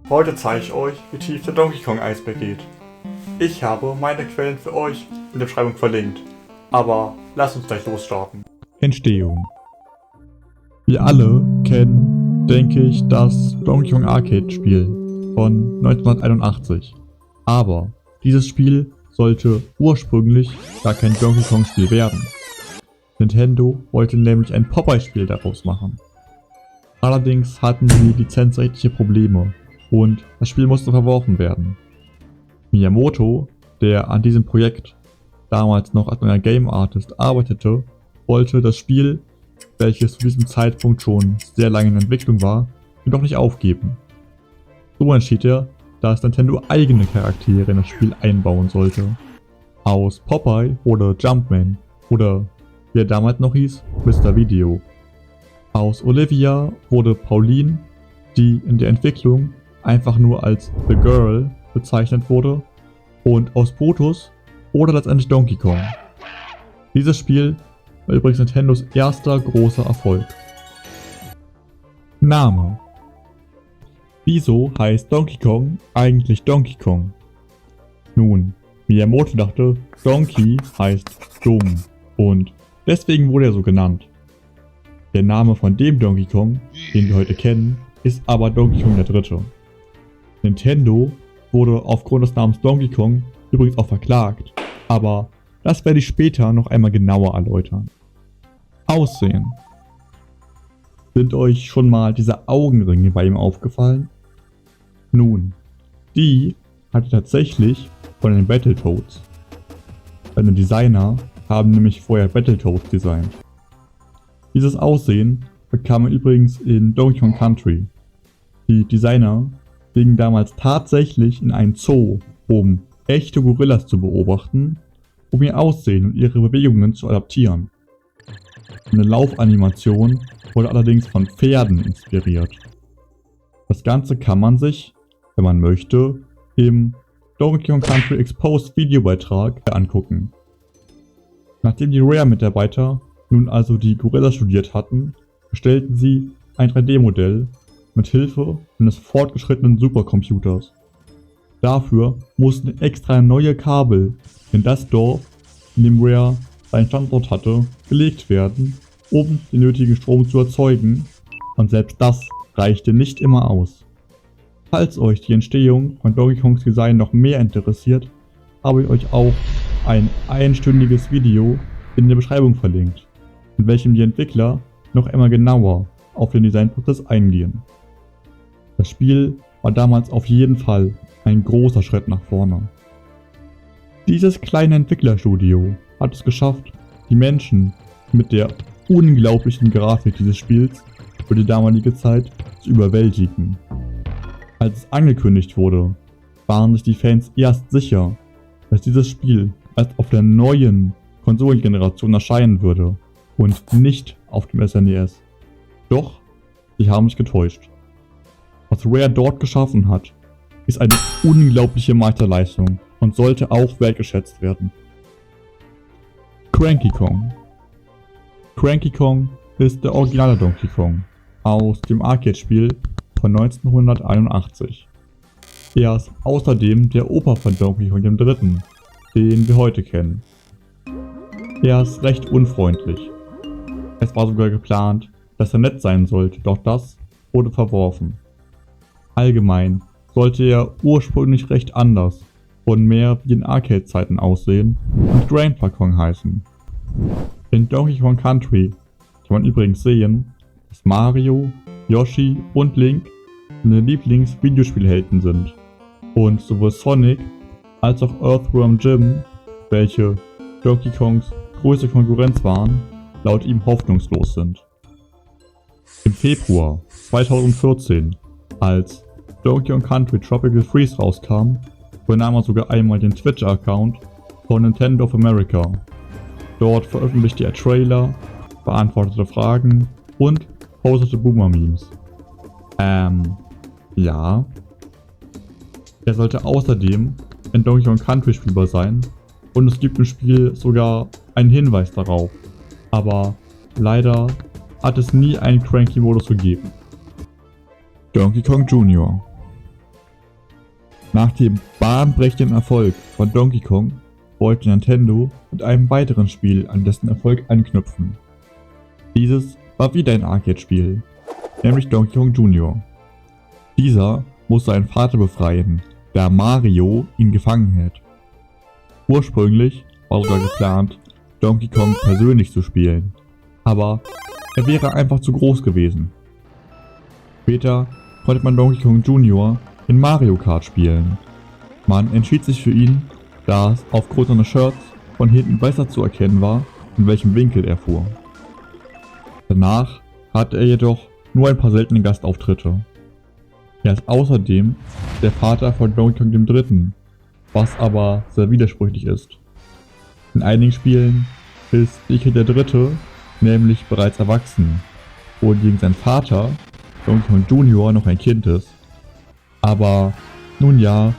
Heute zeige ich euch, wie tief der Donkey Kong Eisberg geht. Ich habe meine Quellen für euch in der Beschreibung verlinkt, aber lasst uns gleich losstarten. Entstehung. Wir alle kennen, denke ich, das Donkey Kong Arcade Spiel von 1981. Aber dieses Spiel sollte ursprünglich gar kein Donkey Kong Spiel werden. Nintendo wollte nämlich ein Popeye-Spiel daraus machen. Allerdings hatten sie lizenzrechtliche Probleme und das Spiel musste verworfen werden. Miyamoto, der an diesem Projekt damals noch als neuer Game Artist arbeitete, wollte das Spiel, welches zu diesem Zeitpunkt schon sehr lange in Entwicklung war, jedoch nicht aufgeben. So entschied er, dass Nintendo eigene Charaktere in das Spiel einbauen sollte. Aus Popeye wurde Jumpman oder, wie er damals noch hieß, Mr. Video. Aus Olivia wurde Pauline, die in der Entwicklung einfach nur als The Girl bezeichnet wurde, und aus Brutus wurde letztendlich Donkey Kong. Dieses Spiel war übrigens Nintendos erster großer Erfolg. Name. Wieso heißt Donkey Kong eigentlich Donkey Kong? Nun, Miyamoto dachte, Donkey heißt dumm und deswegen wurde er so genannt. Der Name von dem Donkey Kong, den wir heute kennen, ist aber Donkey Kong der Dritte. Nintendo wurde aufgrund des Namens Donkey Kong übrigens auch verklagt, aber das werde ich später noch einmal genauer erläutern. Aussehen. Sind euch schon mal diese Augenringe bei ihm aufgefallen? Nun, die hatte tatsächlich von den Battletoads. Seine Designer haben nämlich vorher Battletoads designt. Dieses Aussehen bekam er übrigens in Donkey Kong Country. Die Designer gingen damals tatsächlich in einen Zoo, um echte Gorillas zu beobachten, um ihr Aussehen und ihre Bewegungen zu adaptieren. Eine Laufanimation wurde allerdings von Pferden inspiriert. Das Ganze kann man sich, wenn man möchte, im Donkey Kong Country Exposed Videobeitrag angucken. Nachdem die Rare-Mitarbeiter nun also die Gorillas studiert hatten, erstellten sie ein 3D-Modell mit Hilfe eines fortgeschrittenen Supercomputers. Dafür mussten extra neue Kabel in das Dorf, in dem Rare seinen Standort hatte, gelegt werden, um den nötigen Strom zu erzeugen, und selbst das reichte nicht immer aus. Falls euch die Entstehung von Donkey Kongs Design noch mehr interessiert, habe ich euch auch ein einstündiges Video in der Beschreibung verlinkt, in welchem die Entwickler noch einmal genauer auf den Designprozess eingehen. Das Spiel war damals auf jeden Fall ein großer Schritt nach vorne. Dieses kleine Entwicklerstudio hat es geschafft, die Menschen mit der unglaublichen Grafik dieses Spiels für die damalige Zeit zu überwältigen. Als es angekündigt wurde, waren sich die Fans erst sicher, dass dieses Spiel erst auf der neuen Konsolengeneration erscheinen würde und nicht auf dem SNES. Doch, sie haben sich getäuscht. Was Rare dort geschaffen hat, ist eine unglaubliche Meisterleistung und sollte auch wertgeschätzt werden. Cranky Kong. Cranky Kong ist der originale Donkey Kong aus dem Arcade-Spiel von 1981. Er ist außerdem der Opa von Donkey Kong dem Dritten, den wir heute kennen. Er ist recht unfreundlich. Es war sogar geplant, dass er nett sein sollte, doch das wurde verworfen. Allgemein sollte er ursprünglich recht anders und mehr wie in Arcade-Zeiten aussehen und Grandpa Kong heißen. In Donkey Kong Country kann man übrigens sehen, dass Mario, Yoshi und Link seine Lieblings-Videospielhelden sind und sowohl Sonic als auch Earthworm Jim, welche Donkey Kongs größte Konkurrenz waren, laut ihm hoffnungslos sind. Im Februar 2014, als Donkey Kong Country Tropical Freeze rauskam, übernahm er sogar einmal den Twitter-Account von Nintendo of America. Dort veröffentlichte er Trailer, beantwortete Fragen und postete Boomer-Memes. Ja. Er sollte außerdem in Donkey Kong Country spielbar sein und es gibt im Spiel sogar einen Hinweis darauf. Aber leider hat es nie einen Cranky-Modus gegeben. Donkey Kong Jr. Nach dem bahnbrechenden Erfolg von Donkey Kong wollte Nintendo mit einem weiteren Spiel an dessen Erfolg anknüpfen. Dieses war wieder ein Arcade-Spiel, nämlich Donkey Kong Jr. Dieser muss seinen Vater befreien, da Mario ihn gefangen hält. Ursprünglich war sogar geplant, Donkey Kong persönlich zu spielen, aber er wäre einfach zu groß gewesen. Später konnte man Donkey Kong Jr. in Mario Kart spielen. Man entschied sich für ihn, da es aufgrund seiner Shirts von hinten besser zu erkennen war, in welchem Winkel er fuhr. Danach hatte er jedoch nur ein paar seltene Gastauftritte. Er ist außerdem der Vater von Donkey Kong III., was aber sehr widersprüchlich ist. In einigen Spielen ist Donkey der Dritte nämlich bereits erwachsen, wohingegen sein Vater, Donkey Kong Jr., noch ein Kind ist. Aber nun ja,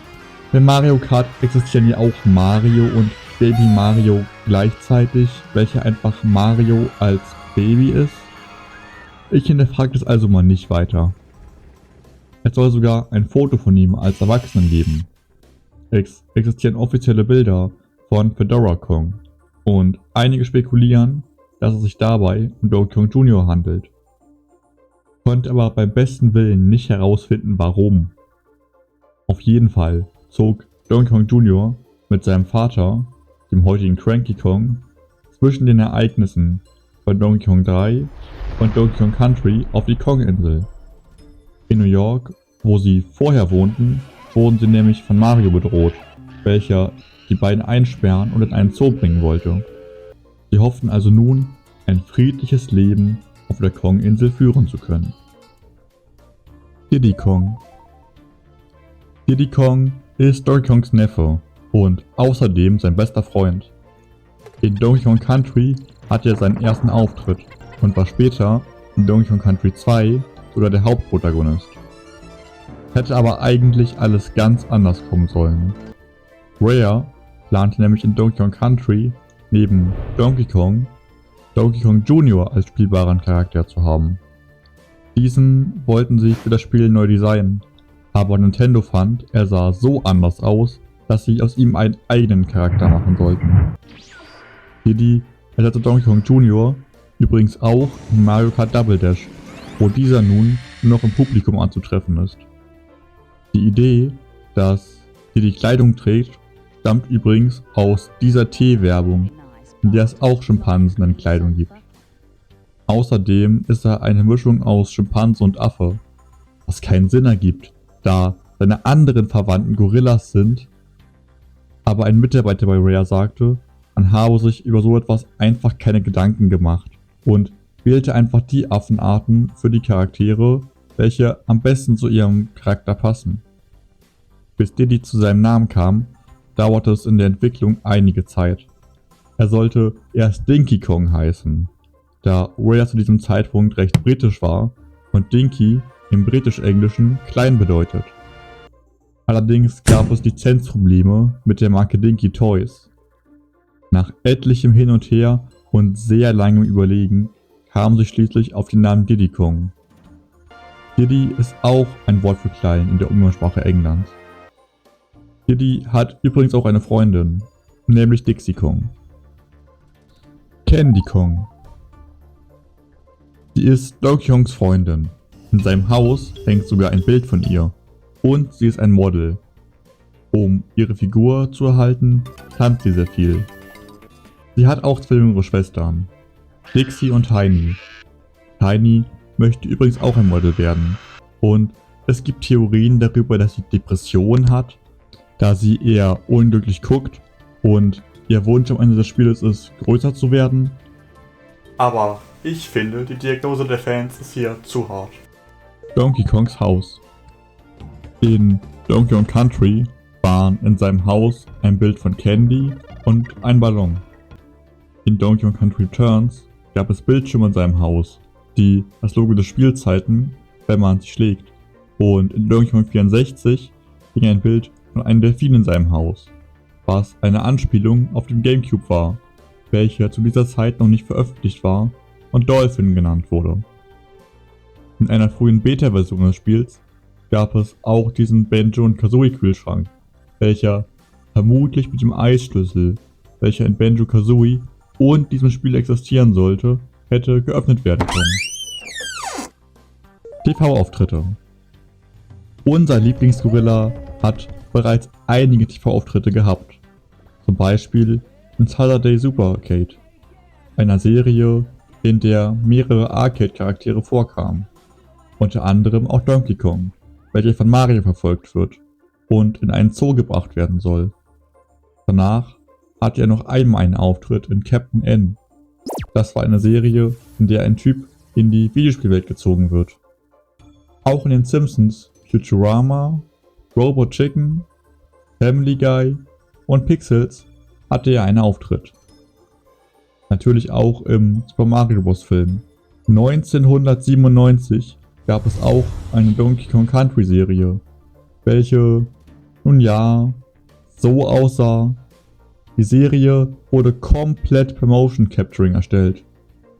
bei Mario Kart existieren ja auch Mario und Baby Mario gleichzeitig, welcher einfach Mario als Baby ist. Ich hinterfrage das also mal nicht weiter. Es soll sogar ein Foto von ihm als Erwachsenen geben. Es existieren offizielle Bilder von Fedora Kong und einige spekulieren, dass es sich dabei um Donkey Kong Jr. handelt. Konnte aber beim besten Willen nicht herausfinden, warum. Auf jeden Fall zog Donkey Kong Jr. mit seinem Vater, dem heutigen Cranky Kong, zwischen den Ereignissen von Donkey Kong 3 und Donkey Kong Country auf die Kong-Insel. In New York, wo sie vorher wohnten, wurden sie nämlich von Mario bedroht, welcher die beiden einsperren und in einen Zoo bringen wollte. Sie hofften also nun, ein friedliches Leben auf der Kong-Insel führen zu können. Diddy Kong. Diddy Kong ist Donkey Kongs Neffe und außerdem sein bester Freund. In Donkey Kong Country hatte er seinen ersten Auftritt und war später in Donkey Kong Country 2 sogar der Hauptprotagonist. Hätte aber eigentlich alles ganz anders kommen sollen. Rare plante nämlich in Donkey Kong Country neben Donkey Kong Jr. als spielbaren Charakter zu haben. Diesen wollten sie für das Spiel neu designen, aber Nintendo fand, er sah so anders aus, dass sie aus ihm einen eigenen Charakter machen sollten. Diddy ersetzte Donkey Kong Jr. übrigens auch in Mario Kart Double Dash, wo dieser nun nur noch im Publikum anzutreffen ist. Die Idee, dass Diddy Kleidung trägt, stammt übrigens aus dieser Tee-Werbung, in der es auch Schimpansen in Kleidung gibt. Außerdem ist er eine Mischung aus Schimpanse und Affe, was keinen Sinn ergibt, da seine anderen Verwandten Gorillas sind, aber ein Mitarbeiter bei Rare sagte, man habe sich über so etwas einfach keine Gedanken gemacht und wählte einfach die Affenarten für die Charaktere, welche am besten zu ihrem Charakter passen. Bis Diddy zu seinem Namen kam, dauerte es in der Entwicklung einige Zeit. Er sollte erst Dinky Kong heißen, da Rare zu diesem Zeitpunkt recht britisch war und Dinky im britisch-englischen klein bedeutet. Allerdings gab es Lizenzprobleme mit der Marke Dinky Toys. Nach etlichem Hin und Her und sehr langem Überlegen kamen sie schließlich auf den Namen Diddy Kong. Diddy ist auch ein Wort für klein in der Umgangssprache Englands. Diddy hat übrigens auch eine Freundin, nämlich Dixie Kong. Candy Kong. Sie ist Donkey Kongs Freundin. In seinem Haus hängt sogar ein Bild von ihr. Und sie ist ein Model. Um ihre Figur zu erhalten, tanzt sie sehr viel. Sie hat auch zwei jüngere Schwestern, Dixie und Tiny. Tiny möchte übrigens auch ein Model werden. Und es gibt Theorien darüber, dass sie Depressionen hat, da sie eher unglücklich guckt und ihr Wunsch am Ende des Spieles ist, größer zu werden. Aber ich finde, die Diagnose der Fans ist hier zu hart. Donkey Kongs Haus. In Donkey Kong Country waren in seinem Haus ein Bild von Candy und ein Ballon. In Donkey Kong Country Returns gab es Bildschirme in seinem Haus, die das Logo des Spiels zeigten, wenn man sich schlägt. Und in Donkey Kong 64 hing ein Bild von einem Delfin in seinem Haus, was eine Anspielung auf den Gamecube war, welcher zu dieser Zeit noch nicht veröffentlicht war und Dolphin genannt wurde. In einer frühen Beta-Version des Spiels gab es auch diesen Banjo- und Kazooie-Kühlschrank, welcher vermutlich mit dem Eisschlüssel, welcher in Banjo-Kazooie und diesem Spiel existieren sollte, hätte geöffnet werden können. TV-Auftritte. Unser Lieblingsgorilla hat bereits einige TV-Auftritte gehabt. Zum Beispiel in Saturday Supercade, einer Serie, in der mehrere Arcade-Charaktere vorkamen. Unter anderem auch Donkey Kong, welcher von Mario verfolgt wird und in einen Zoo gebracht werden soll. Danach hatte er noch einmal einen Auftritt in Captain N. Das war eine Serie, in der ein Typ in die Videospielwelt gezogen wird. Auch in den Simpsons, Futurama, Robot Chicken, Family Guy und Pixels hatte er einen Auftritt. Natürlich auch im Super Mario Bros. Film. 1997 gab es auch eine Donkey Kong Country Serie, welche, nun ja, so aussah. Die Serie wurde komplett per Motion Capturing erstellt.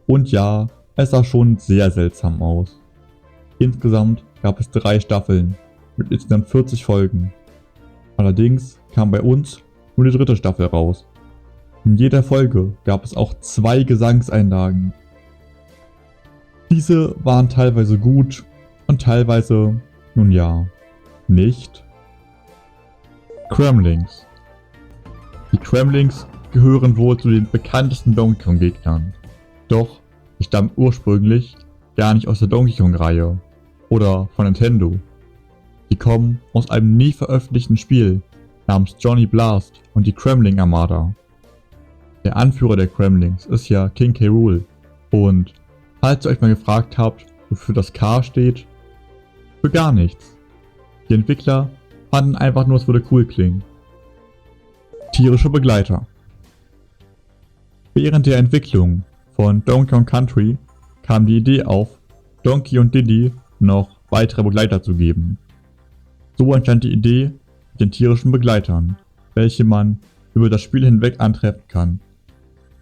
Und ja, es sah schon sehr seltsam aus. Insgesamt gab es 3 Staffeln mit insgesamt 40 Folgen. Allerdings kam bei uns nur die 3. Staffel raus. In jeder Folge gab es auch 2 Gesangseinlagen. Diese waren teilweise gut und teilweise, nun ja, nicht. Kremlings. Die Kremlings gehören wohl zu den bekanntesten Donkey Kong Gegnern. Doch sie stammen ursprünglich gar nicht aus der Donkey Kong Reihe oder von Nintendo. Sie kommen aus einem nie veröffentlichten Spiel namens Johnny Blast und die Kremling Armada. Der Anführer der Kremlings ist ja King K. Rool. Und falls ihr euch mal gefragt habt, wofür das K steht, für gar nichts. Die Entwickler fanden einfach nur, es würde cool klingen. Tierische Begleiter. Während der Entwicklung von Donkey Kong Country kam die Idee auf, Donkey und Diddy noch weitere Begleiter zu geben. So entstand die Idee mit den tierischen Begleitern, welche man über das Spiel hinweg antreffen kann.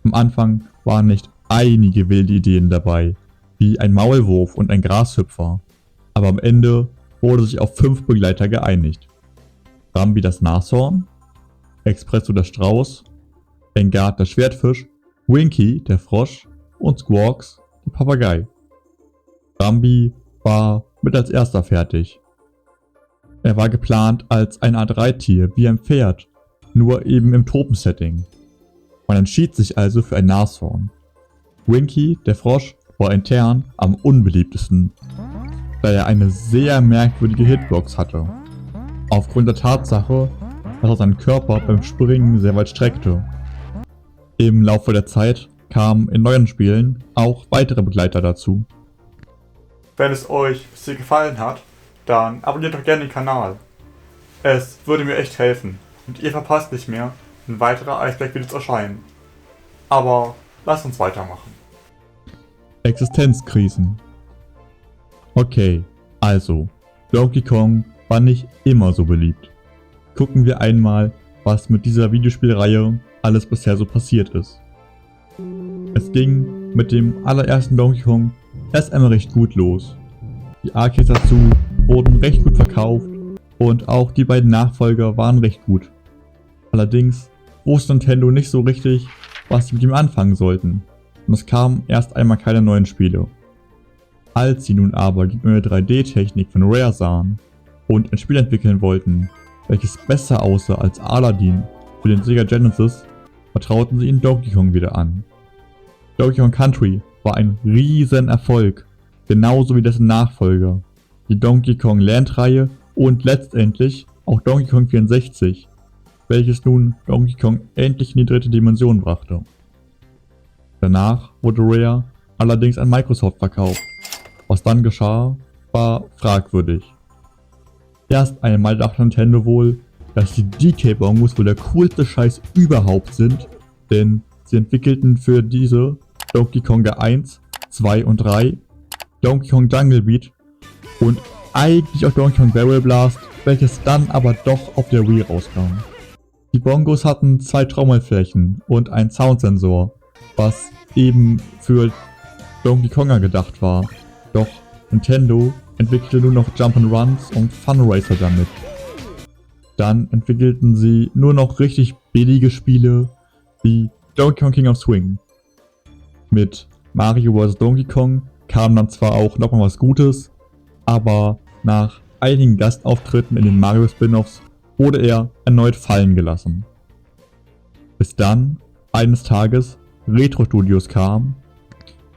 Am Anfang waren nicht einige wilde Ideen dabei, wie ein Maulwurf und ein Grashüpfer, aber am Ende wurde sich auf 5 Begleiter geeinigt. Bambi das Nashorn, Expresso der Strauß, Engard der Schwertfisch, Winky der Frosch und Squawks der Papagei. Bambi war mit als erster fertig. Er war geplant als ein Art Reittier wie ein Pferd, nur eben im Tropensetting. Man entschied sich also für ein Nashorn. Winky, der Frosch, war intern am unbeliebtesten, da er eine sehr merkwürdige Hitbox hatte. Aufgrund der Tatsache, dass er seinen Körper beim Springen sehr weit streckte. Im Laufe der Zeit kamen in neuen Spielen auch weitere Begleiter dazu. Wenn es euch bisher gefallen hat, dann abonniert doch gerne den Kanal. Es würde mir echt helfen und ihr verpasst nicht mehr, wenn weitere Eisberg-Videos erscheinen. Aber lasst uns weitermachen. Existenzkrisen. Okay, also, Donkey Kong war nicht immer so beliebt. Gucken wir einmal, was mit dieser Videospielreihe alles bisher so passiert ist. Es ging mit dem allerersten Donkey Kong erst einmal recht gut los. Die Arcades dazu wurden recht gut verkauft und auch die beiden Nachfolger waren recht gut. Allerdings wusste Nintendo nicht so richtig, was sie mit ihm anfangen sollten, und es kamen erst einmal keine neuen Spiele. Als sie nun aber die neue 3D-Technik von Rare sahen und ein Spiel entwickeln wollten, welches besser aussah als Aladdin für den Sega Genesis, vertrauten sie ihnen Donkey Kong wieder an. Donkey Kong Country war ein riesen Erfolg, genauso wie dessen Nachfolger, die Donkey Kong Land-Reihe und letztendlich auch Donkey Kong 64, welches nun Donkey Kong endlich in die 3. Dimension brachte. Danach wurde Rare allerdings an Microsoft verkauft. Was dann geschah, war fragwürdig. Erst einmal dachte Nintendo wohl, dass die DK-Bongos wohl der coolste Scheiß überhaupt sind, denn sie entwickelten für diese Donkey Konga 1, 2 und 3, Donkey Kong Jungle Beat und eigentlich auch Donkey Kong Barrel Blast, welches dann aber doch auf der Wii rauskam. Die Bongos hatten 2 Trommelflächen und einen Soundsensor, was eben für Donkey Konga gedacht war. Doch Nintendo entwickelte nur noch Jump'n'Runs und Fun Racer damit. Dann entwickelten sie nur noch richtig billige Spiele wie Donkey Kong King of Swing. Mit Mario vs. Donkey Kong kam dann zwar auch nochmal was Gutes, aber nach einigen Gastauftritten in den Mario Spin-Offs wurde er erneut fallen gelassen. Bis dann eines Tages Retro Studios kam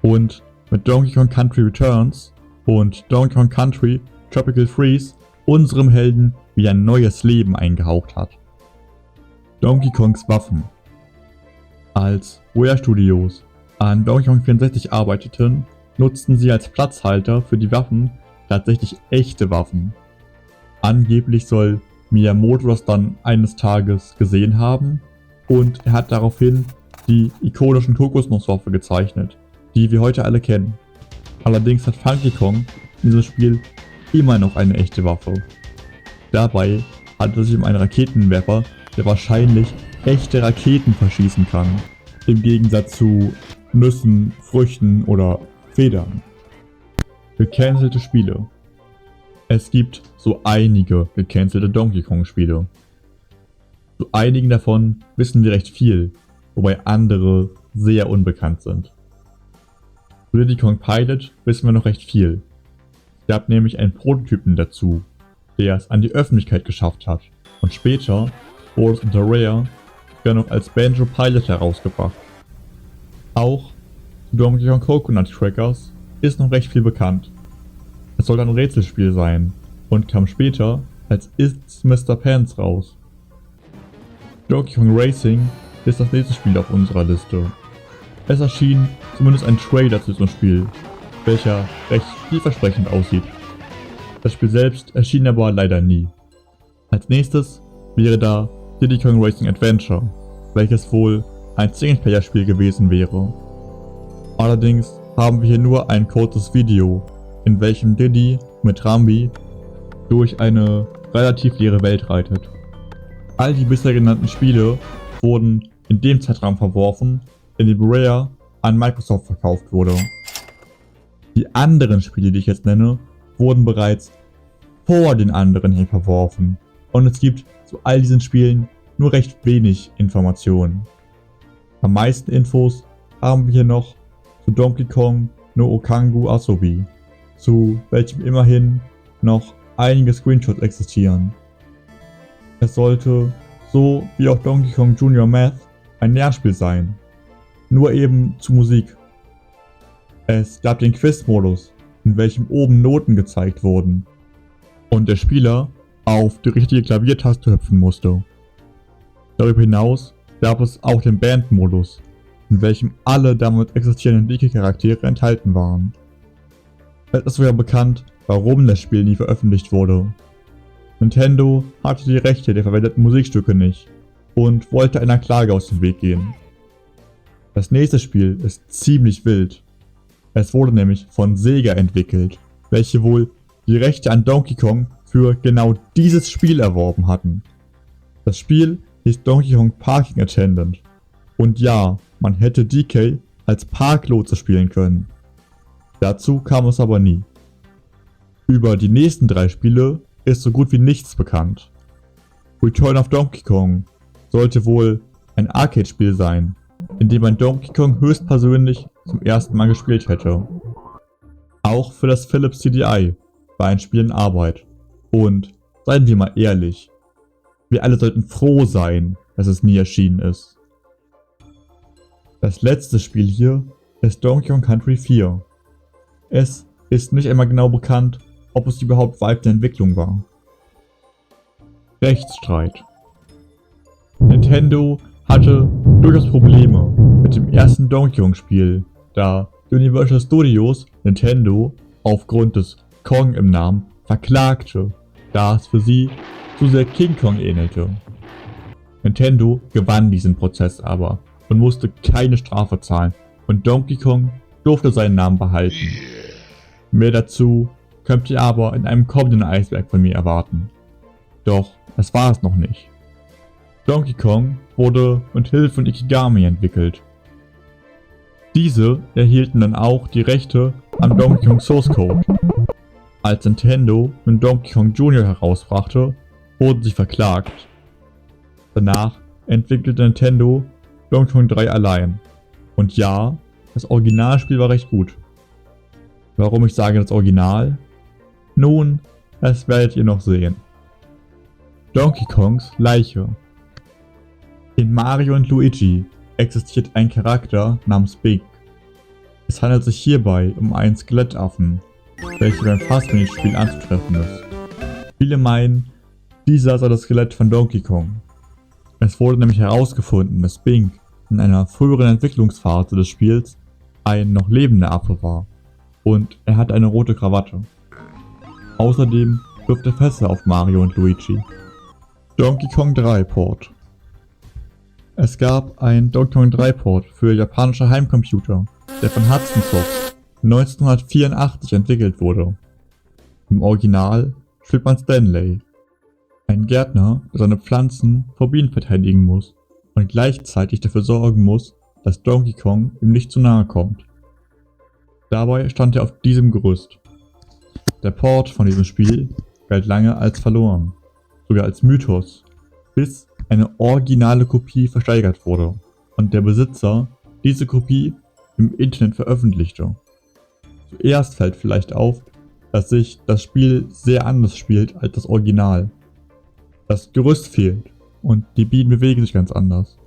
und mit Donkey Kong Country Returns und Donkey Kong Country Tropical Freeze unserem Helden wie ein neues Leben eingehaucht hat. Donkey Kongs Waffen. Als Rare Studios an Donkey Kong 64 arbeiteten, nutzten sie als Platzhalter für die Waffen tatsächlich echte Waffen. Angeblich soll Miyamoto das dann eines Tages gesehen haben und er hat daraufhin die ikonischen Kokosnusswaffe gezeichnet, die wir heute alle kennen. Allerdings hat Funky Kong in diesem Spiel immer noch eine echte Waffe. Dabei handelt es sich um einen Raketenwerfer, der wahrscheinlich echte Raketen verschießen kann. Im Gegensatz zu Nüssen, Früchten oder Federn. Gecancelte Spiele. Es gibt so einige gecancelte Donkey Kong Spiele. Zu einigen davon wissen wir recht viel, wobei andere sehr unbekannt sind. Zu Diddy Kong Pilot wissen wir noch recht viel. Es gab nämlich einen Prototypen dazu, der es an die Öffentlichkeit geschafft hat. Und später wurde es unter Rare sogar noch als Banjo Pilot herausgebracht. Auch zu Donkey Kong Coconut Crackers ist noch recht viel bekannt. Es soll ein Rätselspiel sein und kam später als It's Mr. Pants raus. Donkey Kong Racing ist das nächste Spiel auf unserer Liste. Es erschien zumindest ein Trailer zu diesem Spiel, welcher recht vielversprechend aussieht. Das Spiel selbst erschien aber leider nie. Als nächstes wäre da Diddy Kong Racing Adventure, welches wohl ein Singleplayer-Spiel gewesen wäre. Allerdings haben wir hier nur ein kurzes Video, in welchem Diddy mit Rambi durch eine relativ leere Welt reitet. All die bisher genannten Spiele wurden in dem Zeitraum verworfen, in dem Rare an Microsoft verkauft wurde. Die anderen Spiele, die ich jetzt nenne, wurden bereits vor den anderen hier verworfen und es gibt zu all diesen Spielen nur recht wenig Informationen. Am meisten Infos haben wir hier noch zu Donkey Kong no Okangu Asobi, zu welchem immerhin noch einige Screenshots existieren. Es sollte, so wie auch Donkey Kong Jr. Math, ein Lernspiel sein, nur eben zu Musik. Es gab den Quiz-Modus, in welchem oben Noten gezeigt wurden und der Spieler auf die richtige Klaviertaste hüpfen musste. Darüber hinaus gab es auch den Band-Modus, in welchem alle damit existierenden Wiki-Charaktere enthalten waren. Es ist sogar bekannt, warum das Spiel nie veröffentlicht wurde. Nintendo hatte die Rechte der verwendeten Musikstücke nicht und wollte einer Klage aus dem Weg gehen. Das nächste Spiel ist ziemlich wild. Es wurde nämlich von Sega entwickelt, welche wohl die Rechte an Donkey Kong für genau dieses Spiel erworben hatten. Das Spiel hieß Donkey Kong Parking Attendant. Und ja, man hätte DK als Parklotse spielen können. Dazu kam es aber nie. Über die nächsten 3 Spiele ist so gut wie nichts bekannt. Return of Donkey Kong sollte wohl ein Arcade-Spiel sein, in dem man Donkey Kong höchstpersönlich zum ersten Mal gespielt hätte. Auch für das Philips CDI war ein Spiel in Arbeit. Und seien wir mal ehrlich, wir alle sollten froh sein, dass es nie erschienen ist. Das letzte Spiel hier ist Donkey Kong Country 4. Es ist nicht einmal genau bekannt, ob es überhaupt weit in Entwicklung war. Rechtsstreit. Nintendo hatte durchaus Probleme mit dem ersten Donkey Kong Spiel, da Universal Studios Nintendo aufgrund des Kong im Namen verklagte, da es für sie zu sehr King Kong ähnelte. Nintendo gewann diesen Prozess aber und musste keine Strafe zahlen und Donkey Kong durfte seinen Namen behalten. Mehr dazu könnt ihr aber in einem kommenden Eisberg von mir erwarten. Doch das war es noch nicht. Donkey Kong wurde mit Hilfe von Ikigami entwickelt. Diese erhielten dann auch die Rechte am Donkey Kong Source Code. Als Nintendo nun Donkey Kong Jr. herausbrachte, wurden sie verklagt. Danach entwickelte Nintendo Donkey Kong 3 allein. Und ja, das Originalspiel war recht gut. Warum ich sage das Original? Nun, das werdet ihr noch sehen. Donkey Kongs Leiche. In Mario und Luigi existiert ein Charakter namens Big. Es handelt sich hierbei um einen Skelettaffen, welcher beim Fastminispiel anzutreffen ist. Viele meinen, dieser sei das Skelett von Donkey Kong. Es wurde nämlich herausgefunden, dass Bing in einer früheren Entwicklungsphase des Spiels ein noch lebender Affe war und er hatte eine rote Krawatte. Außerdem wirft er Fässer auf Mario und Luigi. Donkey Kong 3 Port. Es gab ein Donkey Kong 3 Port für japanische Heimcomputer, der von Hudson Soft 1984 entwickelt wurde. Im Original spielt man Stanley, ein Gärtner, der seine Pflanzen vor Bienen verteidigen muss und gleichzeitig dafür sorgen muss, dass Donkey Kong ihm nicht zu nahe kommt. Dabei stand er auf diesem Gerüst. Der Port von diesem Spiel galt lange als verloren, sogar als Mythos, bis eine originale Kopie versteigert wurde und der Besitzer diese Kopie im Internet veröffentlichte. Zuerst fällt vielleicht auf, dass sich das Spiel sehr anders spielt als das Original. Das Gerüst fehlt und die Bienen bewegen sich ganz anders.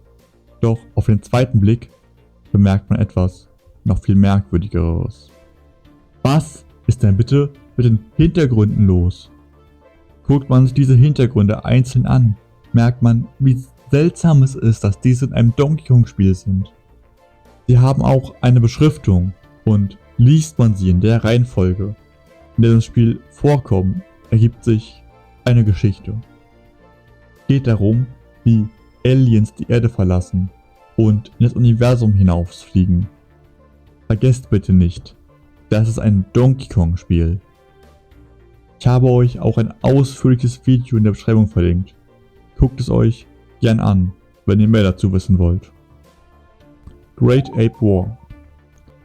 Doch auf den zweiten Blick bemerkt man etwas noch viel Merkwürdigeres. Was ist denn bitte mit den Hintergründen los? Guckt man sich diese Hintergründe einzeln an, merkt man, wie seltsam es ist, dass diese in einem Donkey Kong Spiel sind. Sie haben auch eine Beschriftung und liest man sie in der Reihenfolge, in der das Spiel vorkommt, ergibt sich eine Geschichte. Es geht darum, wie Aliens die Erde verlassen und in das Universum hinausfliegen. Vergesst bitte nicht, das ist ein Donkey Kong Spiel. Ich habe euch auch ein ausführliches Video in der Beschreibung verlinkt. Guckt es euch gern an, wenn ihr mehr dazu wissen wollt. Great Ape War.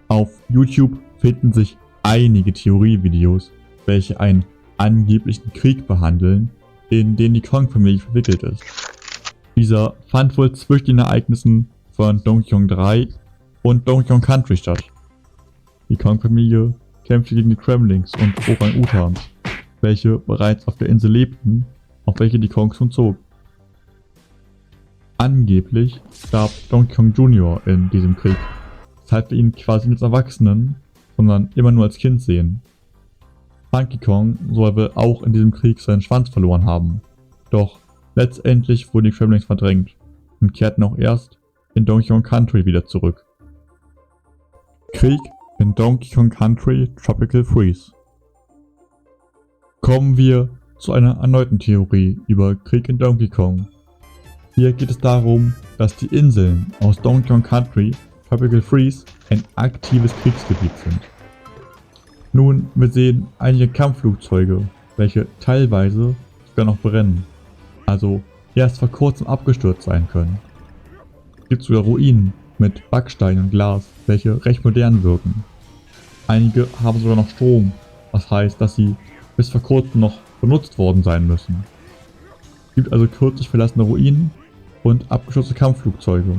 Auf YouTube finden sich einige Theorievideos, welche einen angeblichen Krieg behandeln, in den die Kong-Familie verwickelt ist. Dieser fand wohl zwischen den Ereignissen von Donkey Kong 3 und Donkey Kong Country statt. Die Kong-Familie kämpfte gegen die Kremlings und Orang-Utans, welche bereits auf der Insel lebten, auf welche die Kongs nun zogen. Angeblich starb Donkey Kong Jr. in diesem Krieg, weshalb wir ihn quasi nicht als Erwachsenen, sondern immer nur als Kind sehen. Funky Kong soll wohl auch in diesem Krieg seinen Schwanz verloren haben, doch letztendlich wurden die Kremlings verdrängt und kehrten auch erst in Donkey Kong Country wieder zurück. Krieg in Donkey Kong Country Tropical Freeze. Kommen wir zu einer erneuten Theorie über Krieg in Donkey Kong. Hier geht es darum, dass die Inseln aus Donkey Kong Country Tropical Freeze ein aktives Kriegsgebiet sind. Nun, wir sehen einige Kampfflugzeuge, welche teilweise sogar noch brennen, also erst vor kurzem abgestürzt sein können. Es gibt sogar Ruinen mit Backstein und Glas, welche recht modern wirken. Einige haben sogar noch Strom, was heißt, dass sie bis vor kurzem noch benutzt worden sein müssen. Es gibt also kürzlich verlassene Ruinen und abgestürzte Kampfflugzeuge.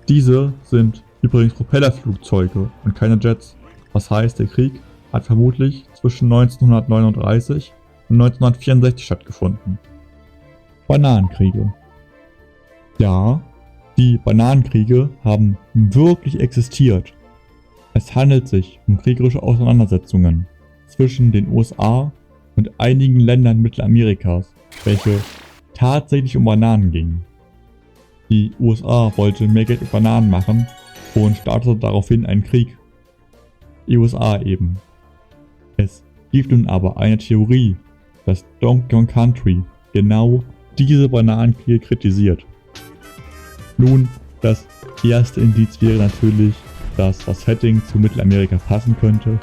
Diese sind übrigens Propellerflugzeuge und keine Jets, was heißt, der Krieg hat vermutlich zwischen 1939 und 1964 stattgefunden. Bananenkriege. Ja, die Bananenkriege haben wirklich existiert. Es handelt sich um kriegerische Auseinandersetzungen zwischen den USA und einigen Ländern Mittelamerikas, welche tatsächlich um Bananen gingen. Die USA wollte mehr Geld mit Bananen machen und startete daraufhin einen Krieg. Die USA eben. Es gibt nun aber eine Theorie, dass Donkey Kong Country genau diese Bananenkriege kritisiert. Nun, das erste Indiz wäre natürlich, dass das Setting zu Mittelamerika passen könnte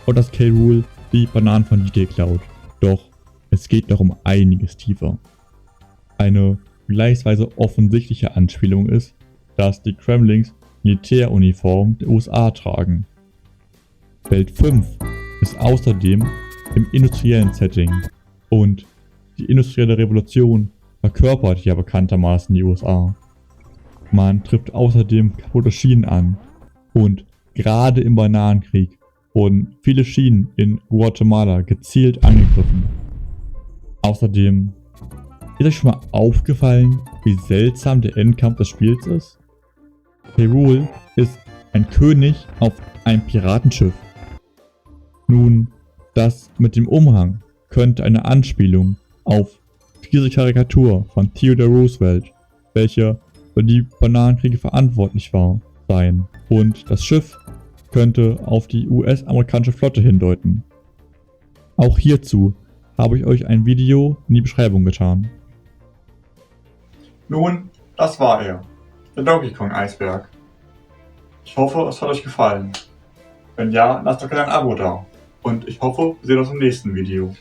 und dass K. Rool die Bananen von DK klaut. Doch es geht noch um einiges tiefer. Eine vergleichsweise offensichtliche Anspielung ist, dass die Kremlings Militäruniformen der USA tragen. Welt 5 ist außerdem im industriellen Setting und die industrielle Revolution verkörpert ja bekanntermaßen die USA. Man trifft außerdem kaputte Schienen an und gerade im Bananenkrieg wurden viele Schienen in Guatemala gezielt angegriffen. Außerdem ist euch schon mal aufgefallen, wie seltsam der Endkampf des Spiels ist? Hyrule ist ein König auf einem Piratenschiff. Nun, das mit dem Umhang könnte eine Anspielung auf diese Karikatur von Theodore Roosevelt, welcher für die Bananenkriege verantwortlich war, sein. Und das Schiff könnte auf die US-amerikanische Flotte hindeuten. Auch hierzu habe ich euch ein Video in die Beschreibung getan. Nun, das war er. Der Donkey Kong Eisberg. Ich hoffe, es hat euch gefallen. Wenn ja, lasst doch gerne ein Abo da. Und ich hoffe, wir sehen uns im nächsten Video.